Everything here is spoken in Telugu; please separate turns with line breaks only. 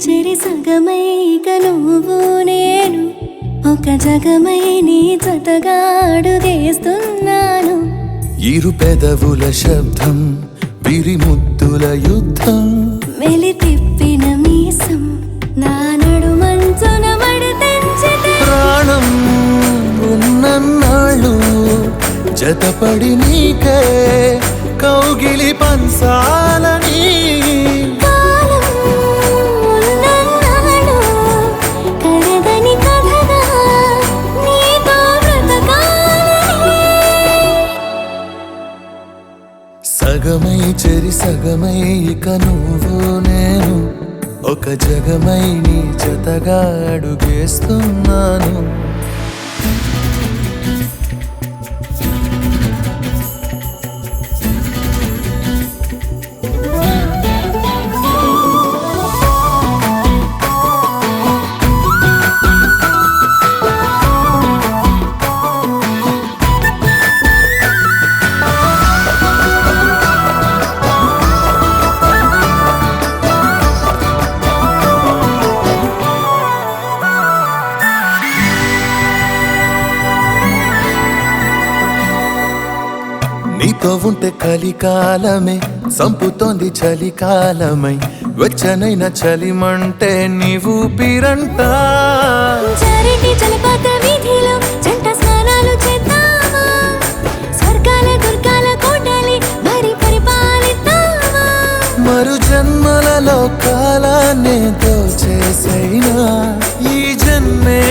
చెరి సగమై ఇక నువ్వు నేను ఒక జగమై నీ జతగా అడుగేస్తున్నాను.
ఇరు పెదవుల శబ్దం విరి ముద్దుల యుద్ధం
మెలి తిప్పిన మీసం నా నడుమంచున మడతెంచితే
ప్రాణం ఉన్నన్నాళ్ళు జతపడి నీకే కౌగిలి పంచాలని
కాలం ఉన్నన్నాడు కరగని కథగా నీతో బ్రతకాలని.
సగమై చెరి సగమై ఇక నువ్వు నేను ఒక జగమై నీ జతగా అడుగేస్తున్నాను. నీతో ఉంటే కలికాలమే సంపుతోంది చలికాలమై వెచ్చనైన చలిమంటే నీవు ఊపిరంట.
చారిటి జలపాత వీధిలో జంట స్నానాలు చేద్దామా, స్వర్గాల దుర్గాల కోటలి మరి పరిపాలిద్దామా.
మరు జన్మలలో కాలాన్నే దోచేసైనా ఈ జన్మే